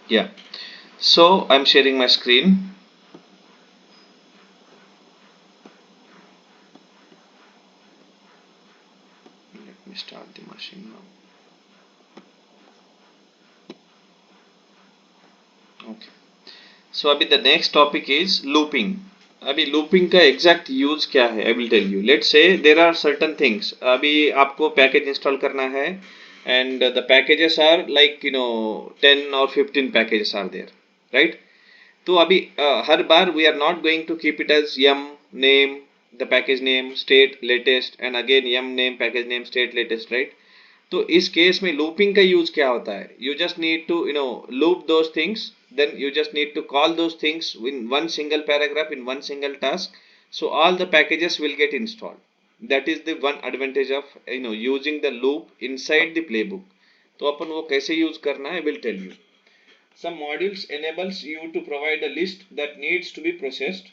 Yeah. So I'm sharing my screen. Let me start the machine now. Okay. So अभी the next topic is looping. अभी looping का exact use क्या है? I will tell you. Let's say there are certain things. अभी आपको package install करना है and the packages are like 10 or 15 packages are there, right? तो अभी हर बार we are not going to keep it as yum name, the package name, state latest and again yum name, package name, state latest, right? तो इस case में looping का use क्या होता है? You just need to loop those things, then you just need to call those things in one single paragraph in one single task, so all the packages will get installed. That is the one advantage of using the loop inside the playbook. तो अपन वो कैसे use करना है, will tell you. Some modules enables you to provide a list that needs to be processed.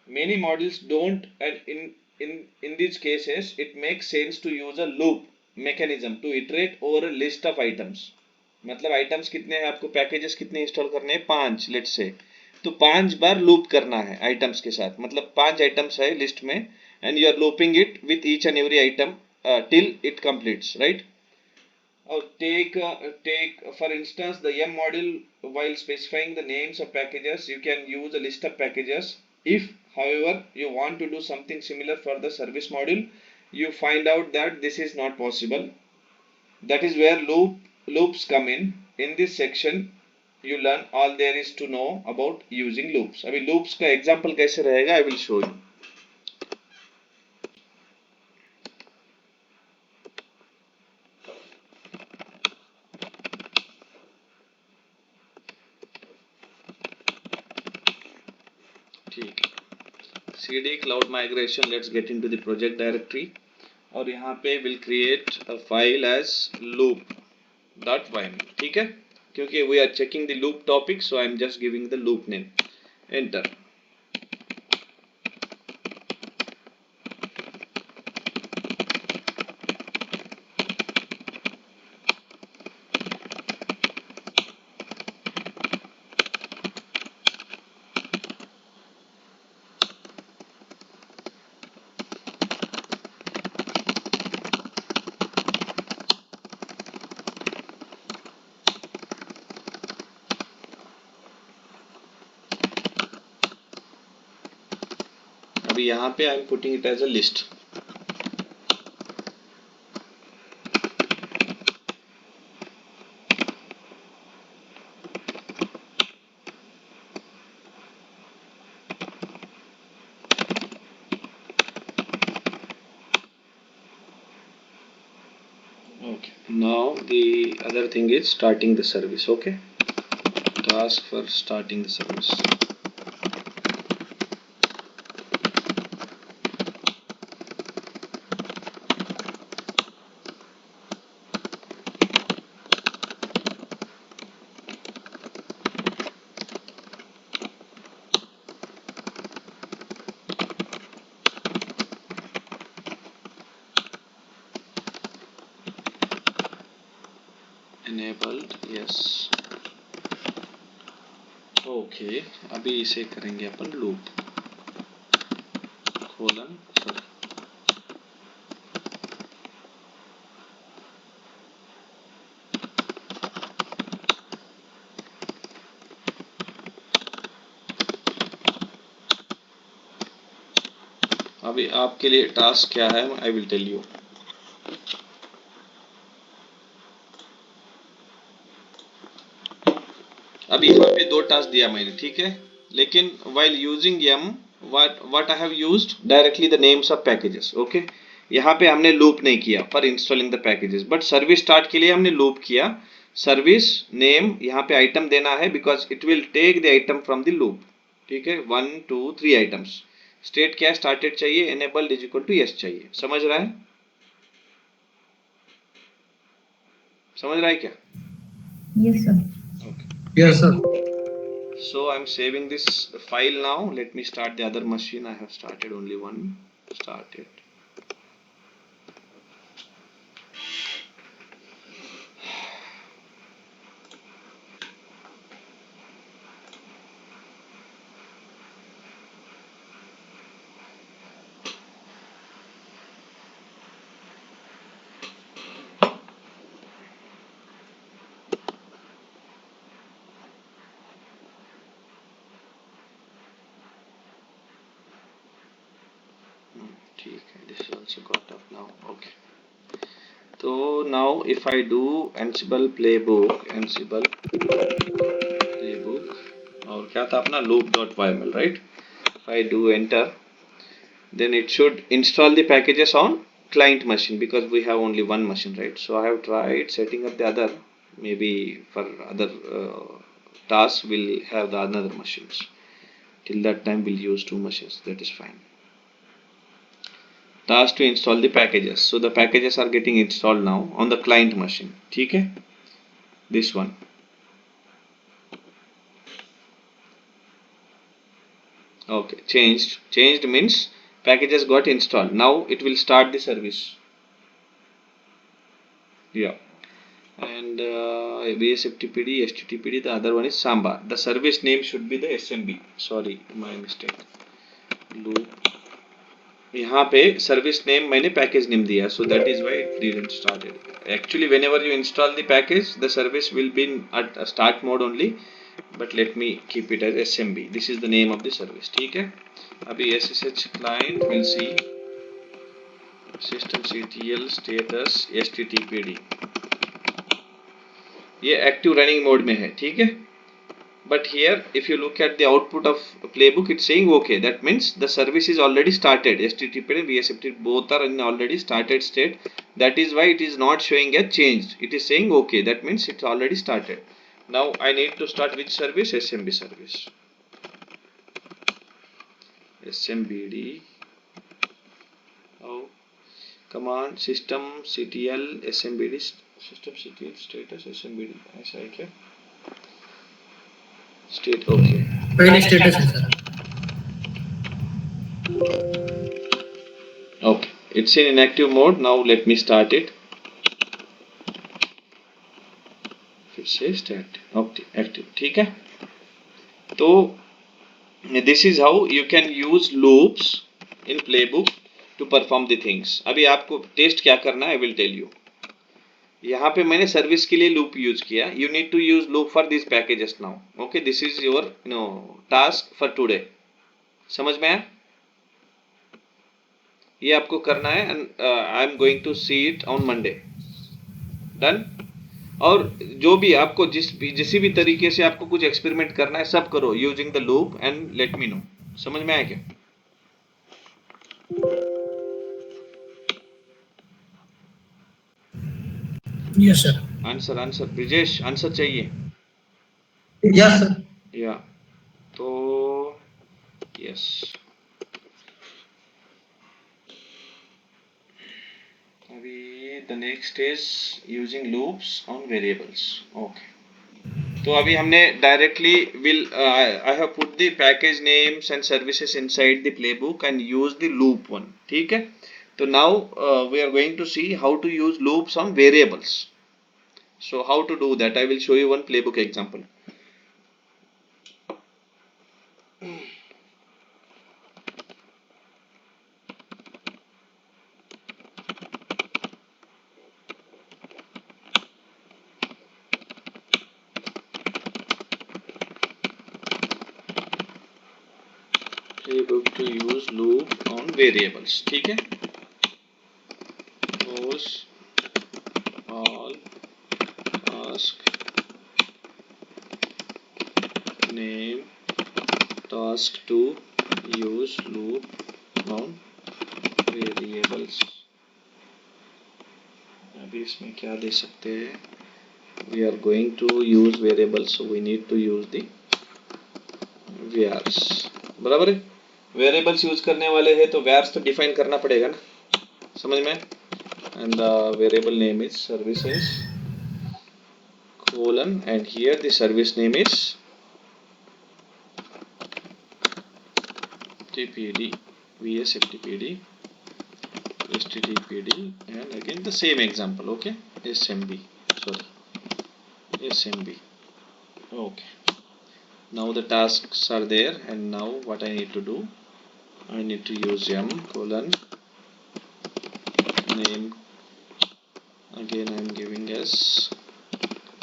Many modules don't, and in these cases it makes sense to use a loop mechanism to iterate over a list of items. मतलब items कितने हैं आपको, packages कितने install करने हैं, 5 let's say. तो 5 बार loop करना है आइटम्स के साथ, मतलब 5 आइटम्स है लिस्ट में and you are looping it with each and every item till it completes, right? Or take for instance the yum module. While specifying the names of packages, you can use a list of packages. If, however, you want to do something similar for the service module, you find out that this is not possible. That is where loops come in. In this section, you learn all there is to know about using loops. अभी loops का example कैसे रहेगा, I will show you. ठीक है. cd cloud migration, let's get into the project directory. और यहाँ पे will create a file as loop dot yml. ठीक है, क्योंकि we are checking the loop topic, so I am just giving the loop name. Enter. अभी यहाँ पे I am putting it as a list. Okay, now the other thing is starting the service. Okay, task for starting the service. enabled, yes. Okay, अभी इसे करेंगे अपन loop colon. Sorry, अभी आपके लिए task क्या है, आई विल टेल यू. अभी यहाँ पे 2 टास्क दिया मैंने, ठीक है, लेकिन while using yum, what I have used directly the names of packages. Okay, यहाँ पे हमने लूप नहीं किया for installing the packages, but service start के लिए हमने लूप किया. सर्विस नेम यहाँ पे आइटम देना है because it will take the item from the loop. ठीक है, 1 2 3 आइटम्स. स्टेट क्या, स्टार्टेड चाहिए, enabled is equal to yes चाहिए. समझ रहा है, समझ रहा है क्या? Yes, sir. Okay. Yes, sir. So I'm saving this file now. Let me start the other machine. I have started only one. Start it. also got up now. Okay. So now if I do Ansible playbook और क्या था अपना loop.yml, right? If I do enter, then it should install the packages on client machine because we have only one machine, right? So I have tried setting up the other, maybe for other tasks we'll have the another machines. Till that time we'll use two machines, that is fine. Task to install the packages. So the packages are getting installed now on the client machine. ठीक है? This one. Okay, changed means packages got installed. Now it will start the service. Yeah. And VSFTPD, HTTPD, the other one is Samba. The service name should be the SMB. Sorry, my mistake. Loop. यहाँ पे service name मैंने package name दिया, so that is why it didn't started. Actually, whenever you install the package, the service will be at a start mode only. But let me keep it as SMB. This is the name of the service. ठीक है? अभी SSH client will see systemctl status HTTPD. ये active running mode में है, ठीक है? But here if you look at the output of playbook, it's saying okay, that means the service is already started. HTTP and VSFTP both are in already started state. That is why it is not showing as changed. It is saying okay, that means it's already started. Now I need to start which service? SMB service. SMBD. Oh, command systemctl SMBD systemctl status SMBD. ऐसा है क्या? State okay. पहले status है sir. Okay, it's in inactive mode. Now let me start it. फिर से start. Okay, active. ठीक है? तो this is how you can use loops in playbook to perform the things. अभी आपको टेस्ट क्या करना है? I will tell you. यहाँ पे मैंने सर्विस के लिए लूप यूज किया. You need to use loop for these packages now. Okay, this is your task for today. समझ में आया? ये आपको करना है and I am going to see it on Monday. Done? और जो भी आपको जिसी भी तरीके से आपको कुछ एक्सपेरिमेंट करना है सब करो using the loop and let me know. समझ में आया क्या? Yes sir. Answer Brijesh answer चाहिए. Yes sir. या तो यस. अभी the next is using loops on variables. Okay, तो अभी हमने directly will I have put the package names and services inside the playbook and use the loop one. ठीक है? तो now we are going to see how to use loops on variables. So how to do that? I will show you one playbook example. Playbook to use loop on variables. ठीक है? Suppose all ask name task to use loop on variables. अभी इसमें क्या दे सकते हैं? We are going to use variables, so we need to use the vars. बराबर है? Variables use करने वाले हैं तो vars तो डिफाइन करना पड़ेगा ना. समझ में? And the variable name is services colon and here the service name is TPD, VSFTPD, HTTPD and again the same example. Okay, SMB. Sorry, SMB. Okay. Now the tasks are there and now what I need to do? I need to use m colon name. Again I am giving as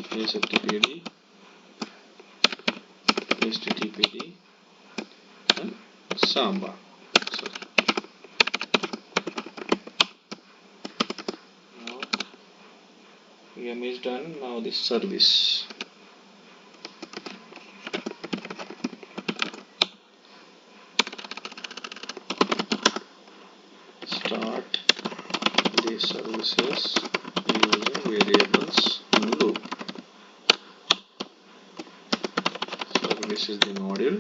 VSFTPD, HTTPD and Samba. Sorry. m is done. Now this service. Start the services using variables in loop. Service is the module,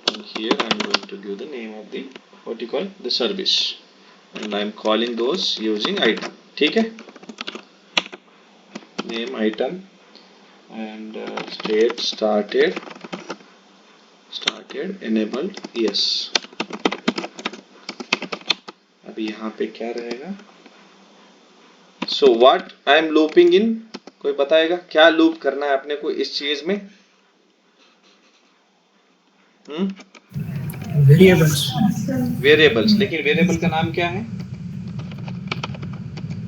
and here I am going to give the name of the what you call the service, and I am calling those using item. ठीक है, name item and state started enabled yes. अभी यहाँ पे क्या रहेगा? So what I am looping in, कोई बताएगा क्या लूप करना है अपने को इस चीज में? वेरिएबल्स, लेकिन वेरिएबल का नाम क्या है?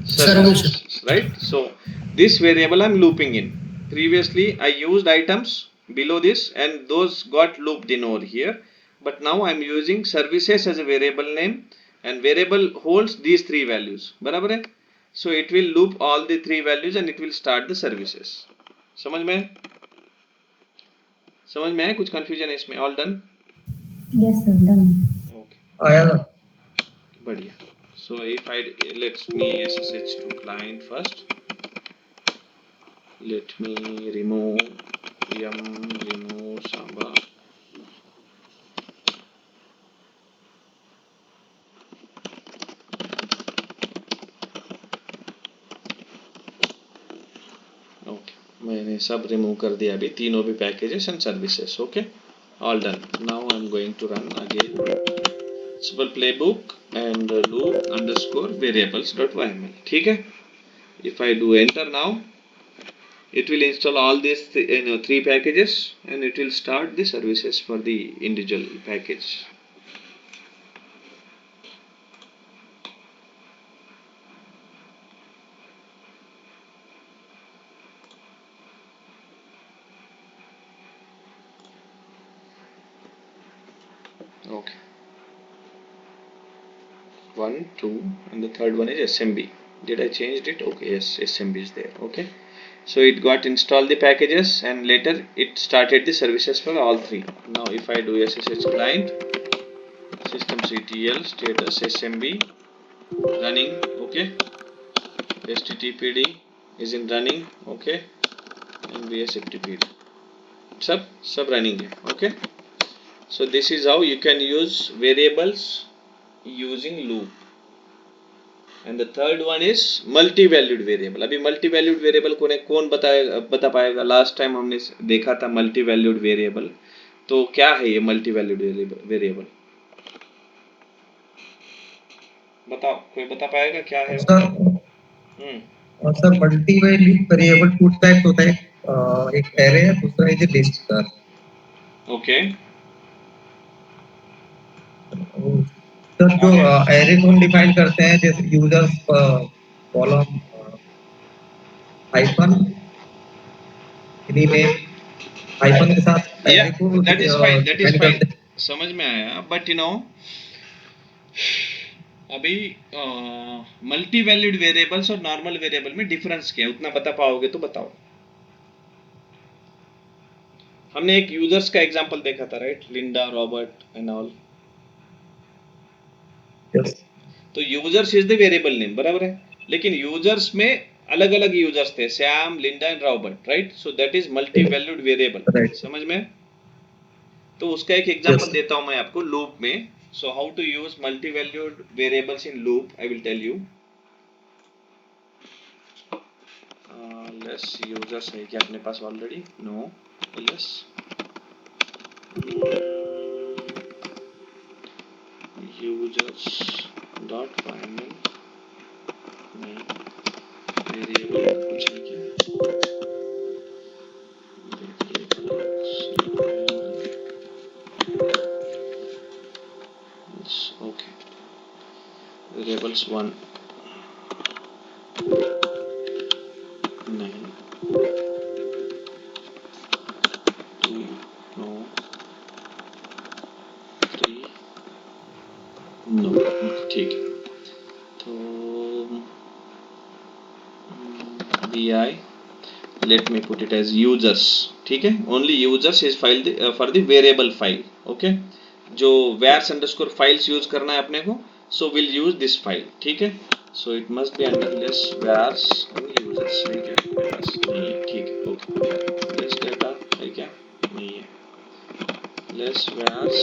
Services, right? So this variable I'm looping in. Previously I used items below this and those got looped in over here, but now I'm using services as a variable name and variable holds these three values. बराबर है? So it will loop all the three values and it will start the services. समझ में है? कुछ confusion है इसमें? All done? Yes, sir, done. Okay, आया बढ़िया. So if I let me SSH to client first. Let me remove remove Samba. Okay, मैंने सब रिमूव कर दिया अभी तीनों भी packages and services. Okay, all done. Now I am going to run again Ansible playbook and loop underscore variables.yml. ठीक है. If I do enter now, it will install all these three packages and it will start the services for the individual package. Okay, 1 2 and the third one is SMB. Did I changed it? Okay, yes, SMB is there. Okay, so it got installed the packages and later it started the services for all three. Now if I do SSH client systemctl status SMB running. Okay, httpd is in running. Okay, and vsftpd सब running है. Okay, so this is how you can use variables using loop. And the third one is multi-valued variable. अभी multi-valued variable कौन बता पाएगा? Last time हमने देखा था multi-valued variable. तो क्या है ये multi-valued variable? बताओ, कोई बता पाएगा क्या है? और sir multi variable two type होता है, एक एरे है, दूसरा है लिस्ट सर. ओके, सर जो एरे को हम डिफाइन करते हैं जैसे users column hyphen rename hyphen के साथ एरे को that is fine, डिफाइन करते हैं. समझ में आया. बट यू नो अभी मल्टी वैल्यूड वेरिएबल्स और नॉर्मल वेरिएबल में डिफरेंस क्या है, उतना बता पाओगे तो बताओ. हमने एक यूजर्स का एग्जांपल देखा था, right? Linda, Robert and all. तो users is the variable name, बराबर है. लेकिन यूजर्स में अलग अलग यूजर्स थे, Sam, Linda and Robert, right? So that is multi valued variable. समझ में? तो उसका एक एग्जांपल देता हूं मैं आपको लूप में. So how to use multi valued variables in loop, I will tell you. Less users है क्या अपने पास already? No. Less users dot primary name variable कुछ है क्या? Okay, variables 1 9 2 no 3 no. ठीक है, तो we let me put it as users, ठीक है, only users is file for the variable file, okay, जो wars underscore files use करना है अपने को, so we'll use this file, ठीक है, so it must be under less wars users, है क्या, wars नहीं है, ठीक है, okay, less data है क्या, नहीं है, less wars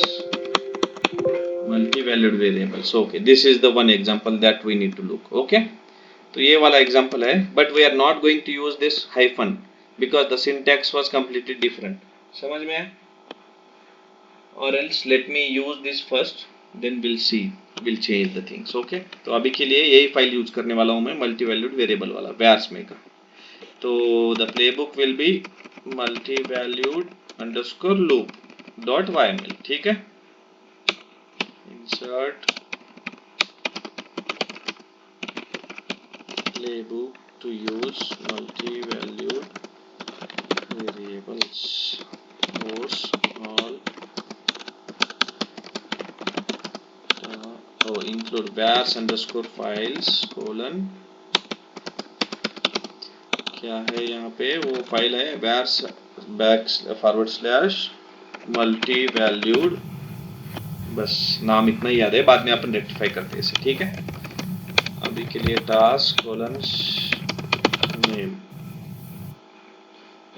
multi-valued variables, okay, this is the one example that we need to look, okay. तो ये वाला एग्जाम्पल है, but we are not going to use this hyphen because the syntax was completely different, समझ में आया, और else let me use this first then will see, will change the things, okay. तो अभी के लिए यही फाइल यूज करने वाला हूँ मैं, मल्टी वैल्यूड वेरिएबल वाला वैर्स में का। तो the playbook will be multi valued underscore loop dot YML, ठीक है, insert playbook to use multi-valued variables was all include vars underscore files colon, क्या है यहाँ पे, वो फाइल है vars back forward slash multi valued, बस नाम इतना ही याद है, बाद में अपन रेक्टिफाई करते हैं इसे, ठीक है। अभी के लिए task colon name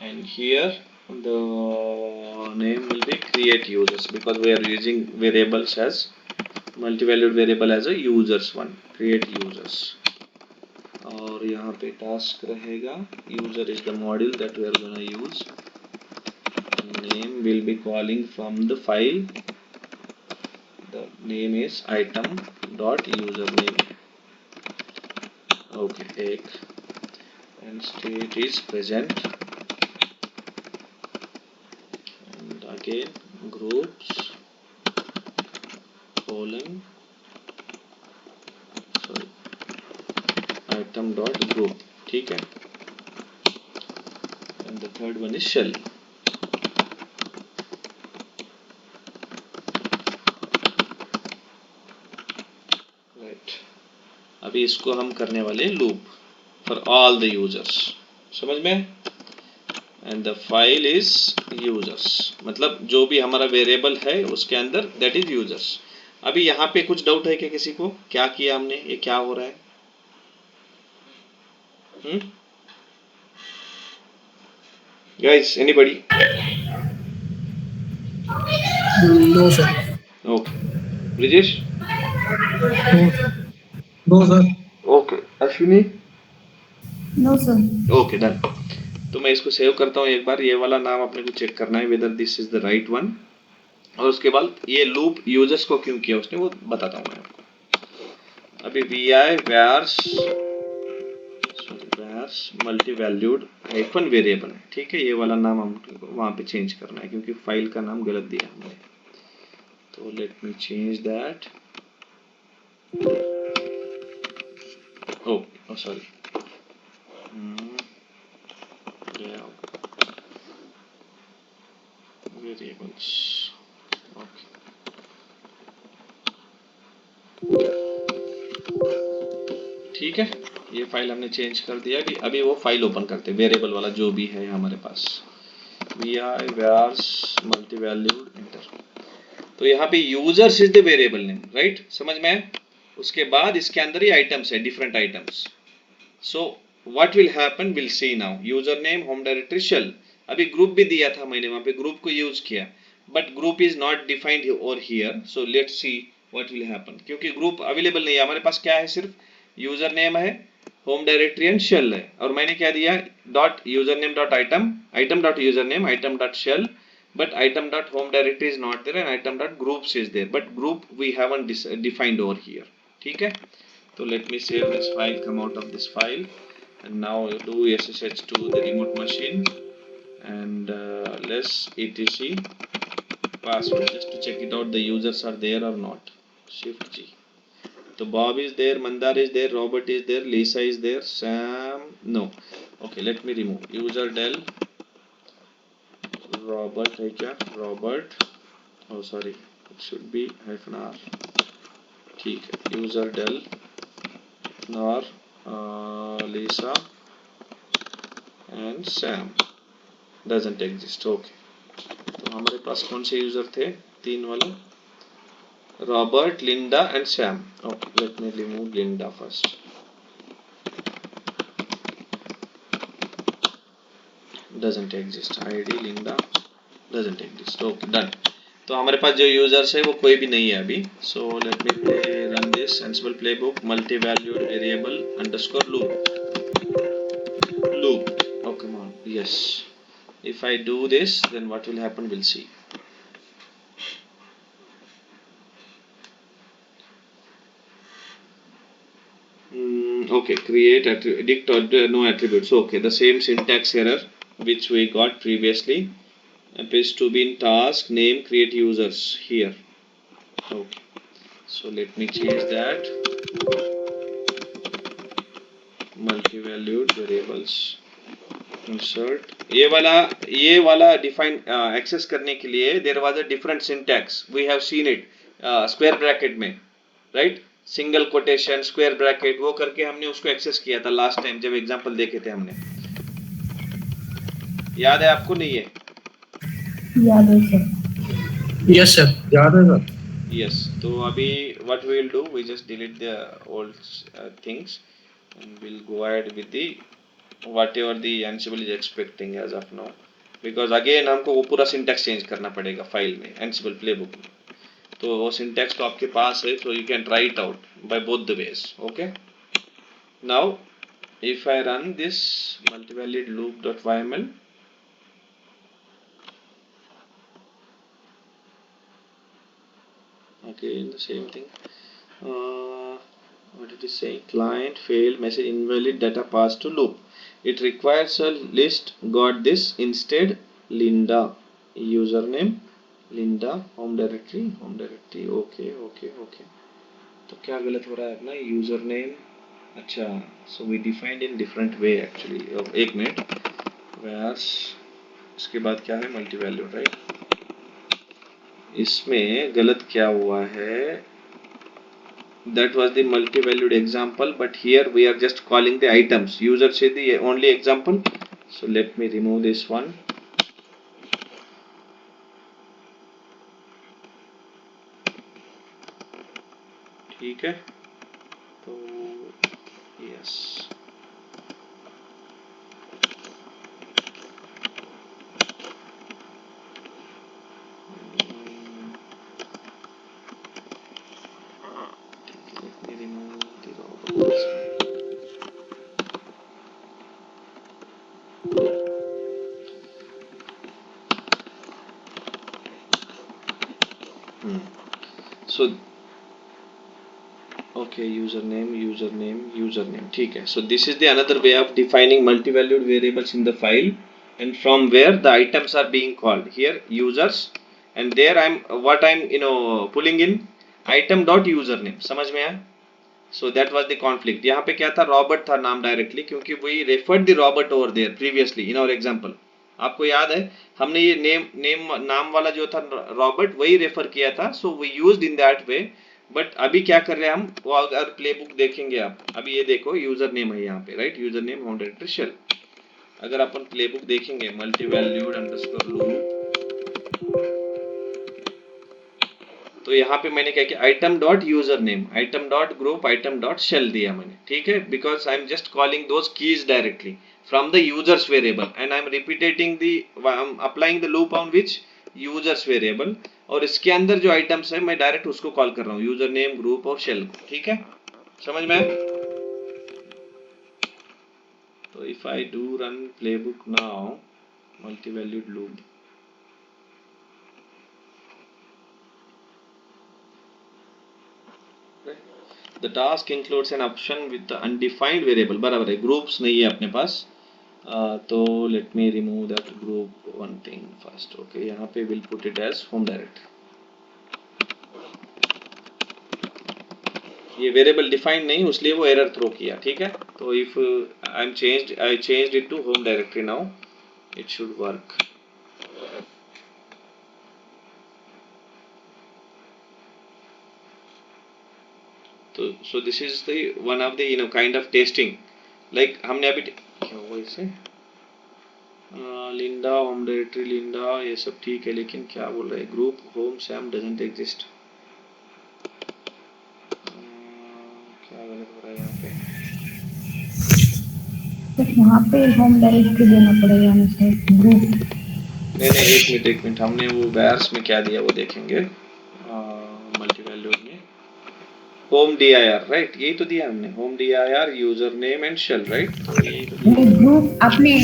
and here the name will be create users because we are using variables as multi-valued variable as a users one, create users, और यहाँ पे टास्क रहेगा user is the module that we are gonna use, name will be calling from the file, the name is item dot username, okay, एक, and state is present, and again groups colon sorry item dot group, ठीक है, and the third one is shell, right। अभी इसको हम करने वाले loop for all the users, समझ में, and the file is users, मतलब जो भी हमारा वेरिएबल है उसके अंदर दैट इज यूजर्स। अभी यहाँ पे कुछ डाउट है क्या किसी को, क्या किया हमने, ये क्या हो रहा है, guys anybody? No sir. Okay, Brijesh? No sir. Okay, Ashwini? No, sir. Okay, done. तो मैं इसको सेव करता हूँ एक बार, ये वाला नाम अपने को चेक करना है whether this is the right one, और उसके बाद ये लूप यूजर्स को क्यों किया उसने वो बताता हूँ मैं आपको। अभी V I vars multi valued hyphen variable है, ठीक है, ये वाला नाम हमको वहाँ पे चेंज करना है क्योंकि फाइल का नाम गलत दिया हमने, तो let me change that, oh sorry, variables, okay, ठीक है, ये फाइल हमने चेंज कर दिया। अभी वो फाइल ओपन करते हैं वेरिएबल वाला जो भी है हमारे पास, vi vars multi valued enter. तो यहाँ पे users is the variable name, right, समझ में है। उसके बाद इसके अंदर ही आइटम्स है, different items, so what will happen will see now, user name home directory shell, अभी ग्रुप भी दिया था मैंने, वहां पे ग्रुप को यूज किया, but group is not defined और here, so let's see what will happen, क्योंकि ग्रुप अवेलेबल नहीं है हमारे पास, क्या है, सिर्फ यूजर नेम है, होम डायरेक्टरी एंड शेल है, और मैंने क्या दिया, dot user name dot item, item dot user name, item dot shell, but item dot home directory is not there and item dot groups is there, but group we haven't defined over here, ठीक है। तो let me save this file, come out of this file, and now do ssh to the remote machine and let's etc password just to check it out the users are there or not, shift G, so Bob is there, Mandar is there, Robert is there, Lisa is there, Sam no, okay, let me remove user del Robert है क्या, Robert, oh sorry it should be hyphen r, ठीक है, user del nor Lisa and Sam doesn't exist. Okay, तो हमारे पास कौन से user थे? 3 वाले, Robert, Linda and Sam. Okay, let me remove Linda first. Doesn't exist. ID Linda doesn't exist. Okay, done. तो हमारे पास जो यूजर्स है वो कोई भी नहीं है अभी. So let me run this Ansible playbook multi-valued variable underscore loop. Oh come on, yes. If I do this, then what will happen? We'll see. Okay, create dict or no attributes. Okay, the same syntax error which we got previously. Appears to be in task name create users here. Okay, so let me change that. Multi-valued variables insert ये वाला define access करने के लिए there was a different syntax. We have seen it square bracket में, right? Single quotation square bracket वो करके हमने उसको एक्सेस किया था लास्ट टाइम जब एग्जांपल देखे थे हमने. याद है आपको? नहीं है? याद है सर. यस सर, याद है सर. Yes. तो अभी what we will do, we just delete the old things and we'll go ahead with the whatever the Ansible is expecting as of now, because again हमको वो पूरा syntax change करना पड़ेगा file में Ansible playbook में. तो वो syntax तो आपके पास है, so you can try it out by both the ways. Okay. Now if I run this multivalued loop.yml, again the same thing. What did it say? Client failed message invalid data passed to loop. It requires a list. Got this. Instead Linda username Linda home directory okay. तो क्या गलत हो रहा है अपना username? अच्छा, so we defined in different way actually. एक minute, whereas इसके बाद क्या है? Multi value, right? इसमें गलत क्या हुआ है? That was the multi-valued example, but here we are just calling the items. User say the only example. So let me remove this one. ठीक है, तो yes. Let me remove the robots. So okay, username. ठीक है. So this is the another way of defining multi-valued variables in the file, and from where the items are being called. Here users, and there I'm pulling in item dot username. समझ में आया? So that was the conflict. यहाँ पे क्या था? Robert था नाम directly, क्योंकि we referred the Robert over there previously in our example. आपको याद है हमने ये नाम वाला जो था रॉबर्ट वही रेफर किया था. So we used in that way. But अभी क्या कर रहे हैं हम? वो अगर प्ले बुक देखेंगे आप, अभी ये देखो यूजर नेम है यहाँ पे, right? User name home directory shell. अगर अपन प्ले बुक देखेंगे मल्टी वैल्यूड अंडरस्कोर लूप, तो यहाँ पे मैंने क्या किया? Item dot user name, item dot group, item dot shell दिया मैंने. ठीक है, because I am just calling those keys directly from the users variable and I am repeating applying the loop on which users variable. और इसके अंदर जो items है मैं डायरेक्ट उसको कॉल कर रहा हूँ, यूजर नेम, ग्रुप और शेल को. ठीक है, समझ में आया? तो if I do run playbook now, multi valued loop, the task includes an option with the undefined variable. बराबर है, ग्रुप्स नहीं है अपने पास. तो let me remove that group one thing first. Okay, यहाँ पे we'll put it as home directory. ये variable defined नहीं, इसलिए वो एरर थ्रो किया. ठीक है, तो if I changed it to home directory now, it should work. तो so this is the one of the kind of testing, like हमने अभी क्या हुआ इससे? लिंडा, होम डायरेक्टरी लिंडा, ये सब ठीक है, लेकिन क्या बोल रहे हैं, group home Sam doesn't exist. क्या गलत हो रहा है यहाँ पे? तो वहाँ पे होम डायरेक्टरी देना पड़ेगा मुझे ग्रुप। नहीं, एक मिनट, हमने वो बैर्स में क्या दिया वो देखेंगे। मल्टी वैल्यूज में home D I R, right, यही तो दिया हमने, home D I R user name and shell, right, तो यही तो दिया। नहीं, ग्रुप आपने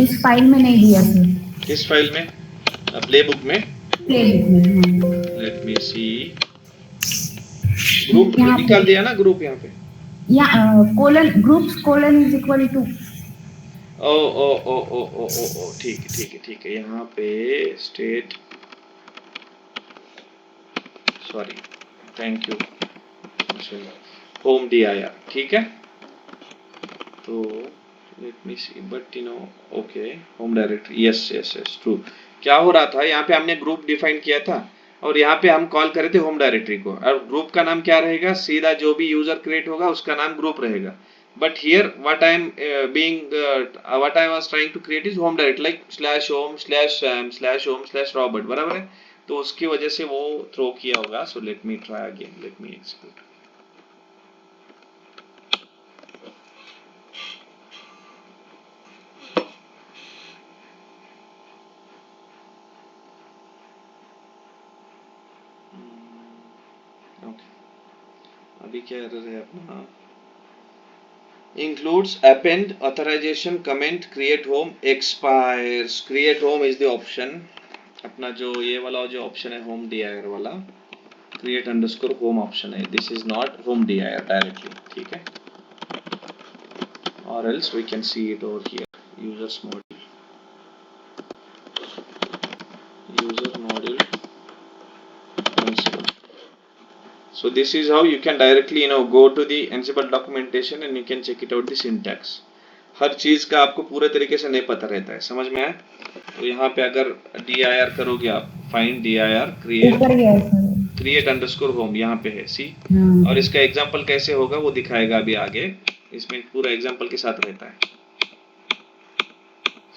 उस फाइल में नहीं दिया था, किस फाइल में? प्ले बुक में। प्ले बुक में। हाँ, लेट मी सी, ग्रुप यहाँ निकाल पे दिया ना ग्रुप यहाँ पे। या colon, groups colon is equal to. Oh oh oh oh oh oh oh ठीक है, यहाँ पे state, sorry, thank you, home D I R, ठीक है। तो let me see, but you know, okay, home directory, yes yes yes, true. क्या हो रहा था, यहाँ पे हमने ग्रुप डिफाइन किया था और यहाँ पे हम कॉल करे थे होम डायरेक्टरी को, और ग्रुप का नाम क्या रहेगा, सीधा जो भी यूजर क्रिएट होगा उसका नाम ग्रुप रहेगा। But here what I am being, what I was trying to create is home directory, like slash home slash Sam slash home slash Robert, बराबर है। तो उसकी वजह से वो थ्रो किया होगा। So let me try again, let me execute. Okay, अभी क्या एरर है अपना, includes append authorization comment create home expires, create home is the option, अपना जो ये वाला जो ऑप्शन है होम dir वाला, create underscore home ऑप्शन है, this is not home dir directly, ठीक है, or else we can see it over here, users module, user module Ansible. So this is how you can directly go to the Ansible documentation and you can check it out the syntax. हर चीज का आपको पूरे तरीके से नहीं पता रहता है, समझ में आया? तो यहाँ पे अगर dir करोगे आप, फाइंड dir ऊपर गया सर। क्रिएट अंडरस्कोर होम, यहाँ पे है, सी। हाँ। और इसका एग्जांपल कैसे होगा वो दिखाएगा अभी आगे, इसमें पूरा एग्जांपल के साथ रहता है।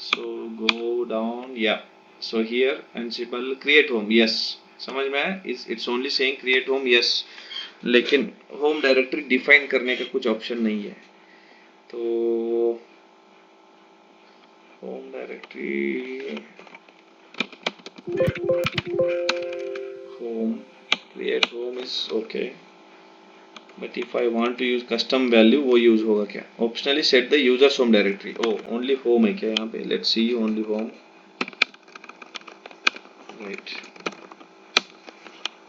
सो गो डाउन, या so here Ansible create home, yes, समझ में आया? It's only saying create home, yes, लेकिन होम डायरेक्टरी डिफाइन करने का कुछ ऑप्शन नहीं है। तो home directory, home, create home is okay, but if I want to use custom value वो यूज होगा क्या? Optionally set the users home directory, oh only home है क्या यहाँ पे? Let's see, only home, right,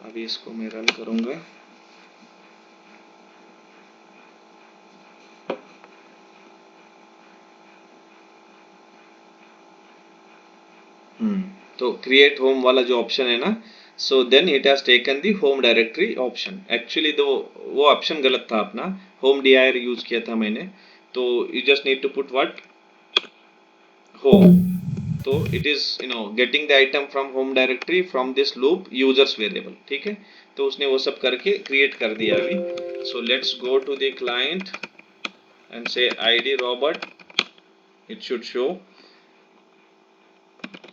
अभी इसको मैं रन करूँगा। तो क्रिएट होम वाला जो ऑप्शन है ना, so then it has taken the home directory option, actually तो वो ऑप्शन गलत था अपना, होम dir यूज किया था मैंने, तो you just need to put what, home, तो it is getting the item from home directory from this loop users variable, ठीक है। तो उसने वो सब करके क्रिएट कर दिया अभी। So let's go to the client end से id Robert, it should show.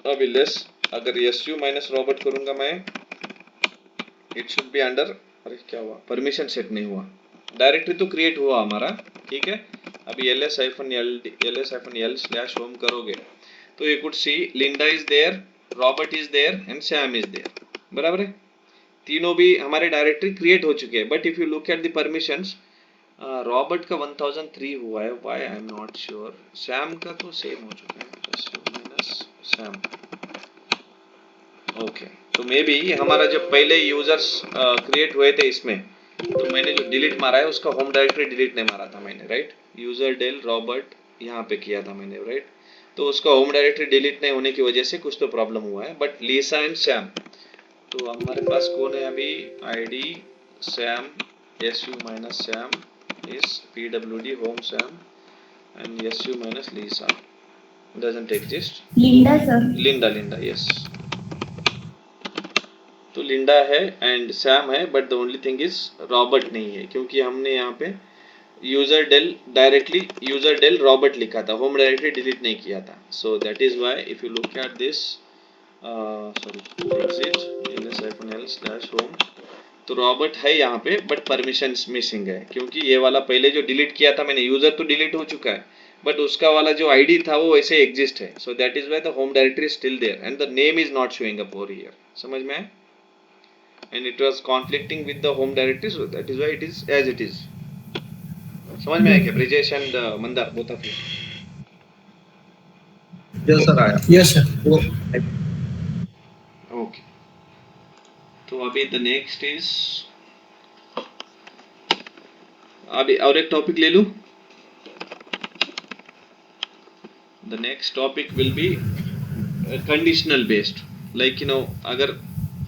अभी लेस, अगर su माइनस रॉबर्ट करूंगा मैं, इट शुड बी अंडर, अरे क्या हुआ, परमिशन सेट नहीं हुआ, डायरेक्टरी तो क्रिएट हुआ हमारा, ठीक है। अभी ls-l स्लैश होम करोगे तो you could see Linda is there, Robert is there and Sam is there, बराबर है, तीनों भी हमारे डायरेक्टरी क्रिएट हो चुके हैं। But if you look at the permissions, Robert का 1003 हुआ है, why I am not sure, Sam का तो सेम हो चुका है, माइनस सैम, ओके। तो मे बी हमारा जब पहले यूजर्स क्रिएट हुए थे इसमें, तो मैंने जो डिलीट मारा है उसका होम डायरेक्टरी डिलीट नहीं मारा था मैंने, राइट, यूजर डेल रॉबर्ट यहाँ पे किया था मैंने, राइट, तो उसका होम डायरेक्टरी डिलीट नहीं होने की वजह से कुछ तो प्रॉब्लम हुआ है। बट लीसा एंड सैम, तो हमारे पास कौन है अभी, id Sam su minus Sam is pwd home Sam and su minus Lisa doesn't exist, Linda sir. Linda, Linda, yes, तो लिंडा है एंड सैम है, but the only thing is Robert नहीं है, क्योंकि हमने यहाँ पे यूजर डेल रॉबर्ट लिखा था, होम डायरेक्टरी डिलीट नहीं किया था. सो that is why if you look at this, sorry, exit ls-l/home, तो रॉबर्ट है यहाँ पे बट परमिशंस मिसिंग है, क्योंकि ये वाला पहले जो डिलीट किया था मैंने, यूजर तो डिलीट हो चुका है बट उसका वाला जो आईडी था वो वैसे एग्जिस्ट है. So that is why the home directory is still there and the name is not showing up over here. समझ में आए? And it was conflicting with the home directory, so that is why it is as it is. समझ में आया क्या Brijesh and Mandar, both of you? Yes sir आया. Yes sir. वो okay. तो अभी द नेक्स्ट इज, अभी और एक टॉपिक ले लूं. The next topic will be conditional based. Like you know, अगर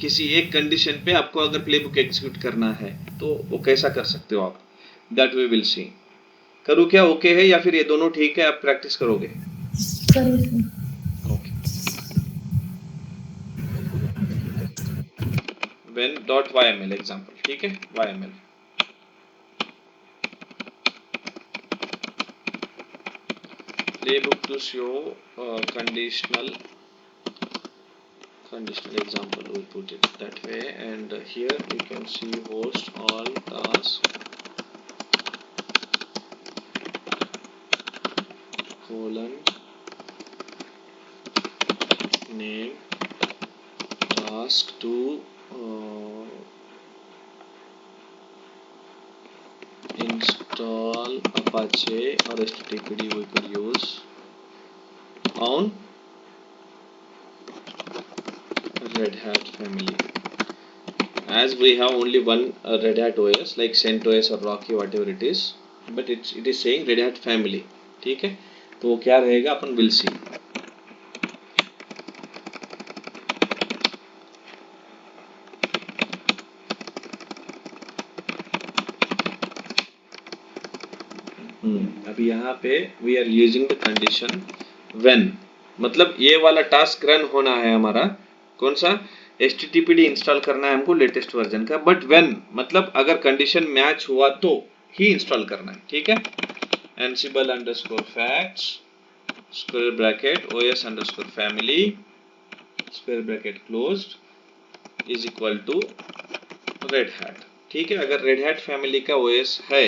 किसी एक कंडीशन पे आपको अगर प्लेबुक एग्जीक्यूट करना है तो वो कैसा कर सकते हो आप, दैट वी विल सी. करूँ क्या? ओके है या फिर ये दोनों ठीक है, आप प्रैक्टिस करोगे? करो sir. Okay. when dot yml example, ठीक है, yml playbook to show conditional example, we put it that way, and here you can see host all task colon name task to install Apache or HTTPD we could use on Red Hat family. As we have only one Red Hat OS like CentOS or Rocky whatever it is, but it is saying Red Hat family. ठीक है, तो वो क्या रहेगा अपन will see. अभी यहाँ पे we are using the condition when, मतलब ये वाला टास्क रन होना है हमारा. कौन सा? HTTPD इंस्टॉल करना है हमको लेटेस्ट वर्जन का, बट व्हेन मतलब अगर कंडीशन मैच हुआ तो ही इंस्टॉल करना है. ठीक है. Ansible underscore facts square bracket os underscore family square bracket closed is equal to Red Hat. ठीक है, अगर Red Hat family का OS है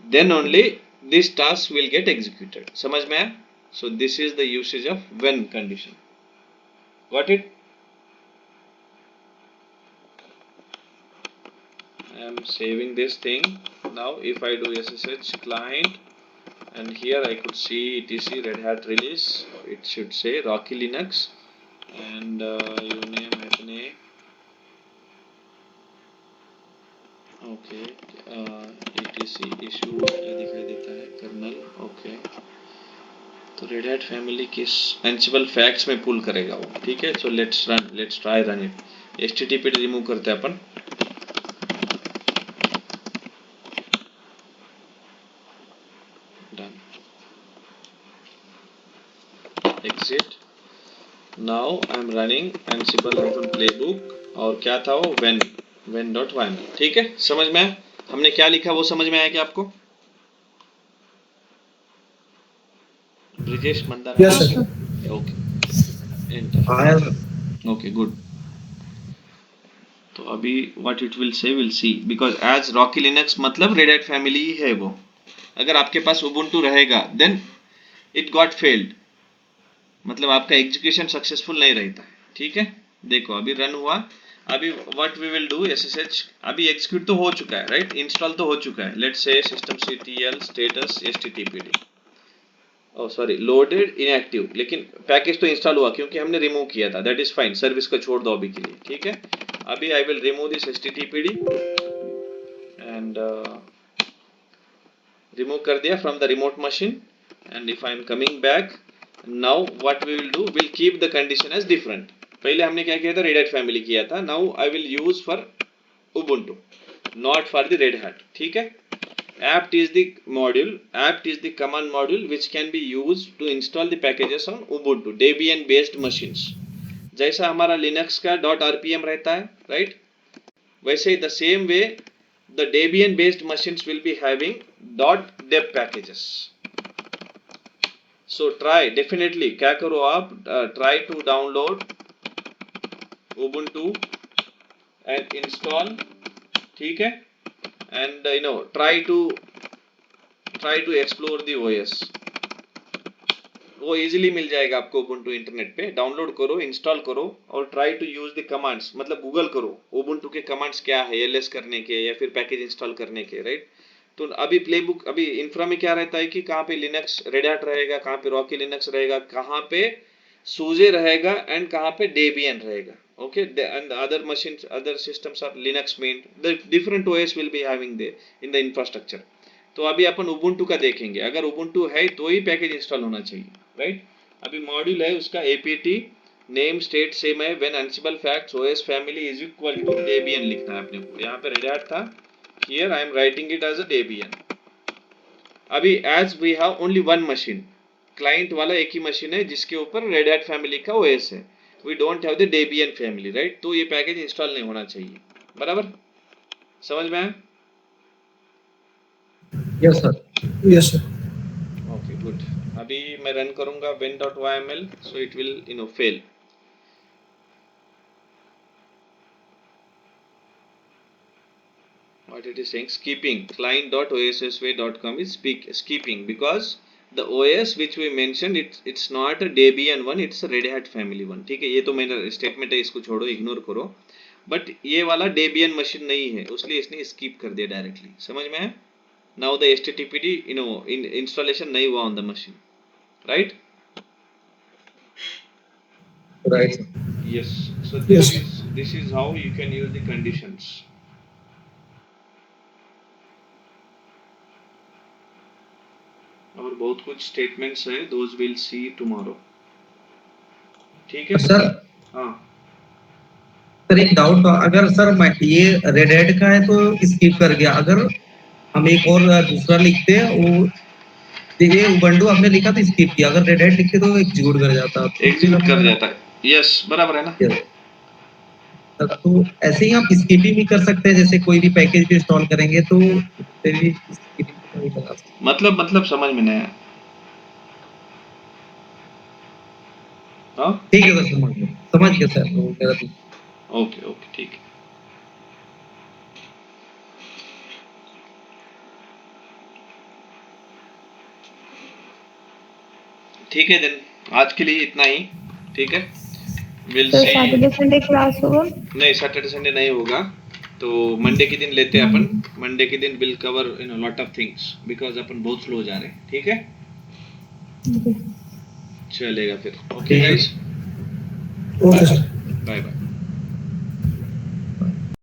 then only this task will get executed. समझ में आया? So this is the usage of when condition. Got it? I am saving this thing. Now if I do SSH client and here I could see etc Red Hat release, it should say Rocky Linux and uname -a. Okay. etc issue ये दिखाई देता है kernel. Okay, तो Red Hat family किस Ansible facts में pull करेगा वो. ठीक है. So let's try run it. HTTP remove करते हैं अपन. Done. Exit. Now I am running Ansible playbook और क्या था वो, when डॉट yml. ठीक है, समझ में आया? हमने क्या लिखा वो समझ में आया क्या आपको? Brijesh Mandar. Yes sir. Okay. Enter. आया. Okay, good. तो अभी what it will say will see, because as Rocky Linux मतलब रेड हैट फैमिली ही है वो. अगर आपके पास उबुंटू रहेगा देन इट गॉट फेल्ड, मतलब आपका एग्जीक्यूशन सक्सेसफुल नहीं रहता है. ठीक है. देखो अभी रन हुआ. अभी what we will do, SSH अभी एग्जीक्यूट तो हो चुका है, राइट? इंस्टॉल तो हो चुका है. Let's say systemctl status httpd, O sorry loaded inactive, लेकिन पैकेज तो इंस्टॉल हुआ क्योंकि हमने रिमूव किया था. दैट इज फाइन, सर्विस को छोड़ दो अभी के लिए. ठीक है. अभी I will remove this HTTPD and remove कर दिया from the remote machine. And if I am coming back now what we will do, will keep the condition as different. पहले हमने क्या किया था, रेड हैट फैमिली किया था. Now I will use for Ubuntu, not for the red hat. ठीक है. apt is the command module which can be used to install the packages on ubuntu debian based machines. जैसा हमारा Linux का .rpm रहता है, right? वैसे the same way the Debian based machines will be having .deb packages. So try definitely क्या करो आप try to download Ubuntu and install, ठीक है, and try to explore the OS. वो इजीली मिल जाएगा आपको Ubuntu इंटरनेट पे, डाउनलोड करो, इंस्टॉल करो और try to use the commands, मतलब गूगल करो Ubuntu के कमांड्स क्या है एलएस करने के या फिर पैकेज इंस्टॉल करने के, राइट। तो अभी प्लेबुक अभी इंफ्रा में क्या रहता है कि कहाँ पे लिनक्स रेड हैट रहेगा, कहाँ पे रॉकी लिनक्स रहेगा, कहाँ पे सूजे रहेगा एंड कहाँ पे डेबियन रहेगा, okay, and other machines other systems are Linux main, the different OS will be having they in the infrastructure. तो अभी अपन उबुंटू का देखेंगे, अगर उबुंटू है तो ही पैकेज इंस्टॉल होना चाहिए, राइट। अभी मॉड्यूल है उसका एपीटी नेम स्टेट सेम है, when Ansible facts OS family is equal to Debian लिखना है अपने को, यहाँ पे रेड हैट था, here I am writing it as a Debian. अभी as we have only one machine, client वाला एक ही मशीन है जिसके ऊपर रेड हैट फैमिली का ओएस है, we don't have the Debian family, right. तो ये पैकेज इंस्टॉल नहीं होना चाहिए, बराबर, समझ में आया? Yes sir. Yes sir. Okay good. अभी मैं रन करूंगा ven.yml, so it will fail. What it is saying, skipping client.ossway.com is skipping because the OS which we mentioned it's not a Debian one, it's a Red Hat family one, ठीक है। ये तो मेरा statement है, इसको छोड़ो, ignore करो, but ये वाला Debian मशीन नहीं है उसलिए इसने स्किप कर दिया डायरेक्टली, समझ में आया? नाउ द httpd इंस्टॉलेशन नहीं हुआ on the machine, right? Right Yes, so Yes. this is how you can use the conditions. और बहुत कुछ स्टेटमेंट्स है, दोज विल सी टुमारो, ठीक है सर। हाँ सर एक डाउट था, अगर सर ये रेड हैट का है तो स्किप कर गया, अगर हम एक और दूसरा लिखते हैं वो ये उबंटू हमने लिखा तो स्किप किया, अगर रेड हैट लिखते तो एग्जीक्यूट कर जाता, तो एग्जीक्यूट कर जाता है, यस बराबर है ना। तो ऐसे ही आप स्किपिंग भी कर सकते हैं, जैसे कोई भी पैकेज भी इंस्टॉल करेंगे तो उससे भी स्किपिंग भी लगा सकते हैं। मतलब समझ में नहीं आया, हाँ ठीक है सर, समझ गया सर, तो मेरा ओके ओके ठीक है। ठीक है देन, आज के लिए इतना ही, ठीक है, विल तो सी। सैटरडे संडे क्लास होगा? नहीं सैटरडे संडे नहीं होगा, तो मंडे के दिन लेते हैं अपन, मंडे के दिन will cover lot of things because अपन बहुत स्लो जा रहे हैं, ठीक है चलेगा फिर, okay guys, okay sir. Bye bye.